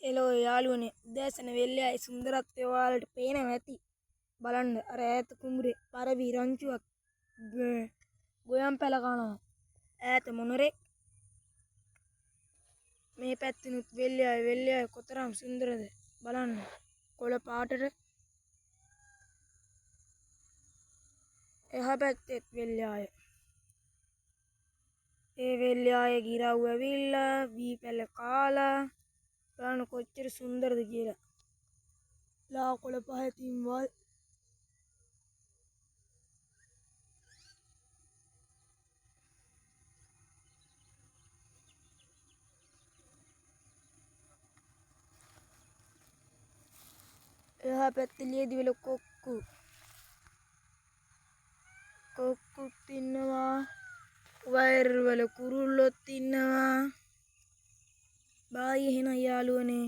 එලෝ යාළුවනේ උදෑසන වෙල්ලයි සුන්දරත්වය ඔයාලට පේනවා ඇති. බලන්න අර ඈත කුඹුරේ පරවි රංචුවක් ගොයම් පැල කනවා. ඈත මොනරෙක් මේ පැත්තිනුත් වෙල්ලයි කොතරම් සුන්දරද බලන්න. කොළ පාටට එහා පැත්තෙත් වෙල්යාය. ඒ වෙල්යාය ගිරව් ඇවිල්ලා වී පැල කාලා බලන්න කොච්චර සුන්දරද කියලා. ලා කොළ පහතින් වල් එහා පැත්තේ ලියදිවල කොක්කුත් ඉන්නවා. වයර් වල කුරුල්ලොත් ඉන්නවා. බායි එහෙනම් යාළුවනේ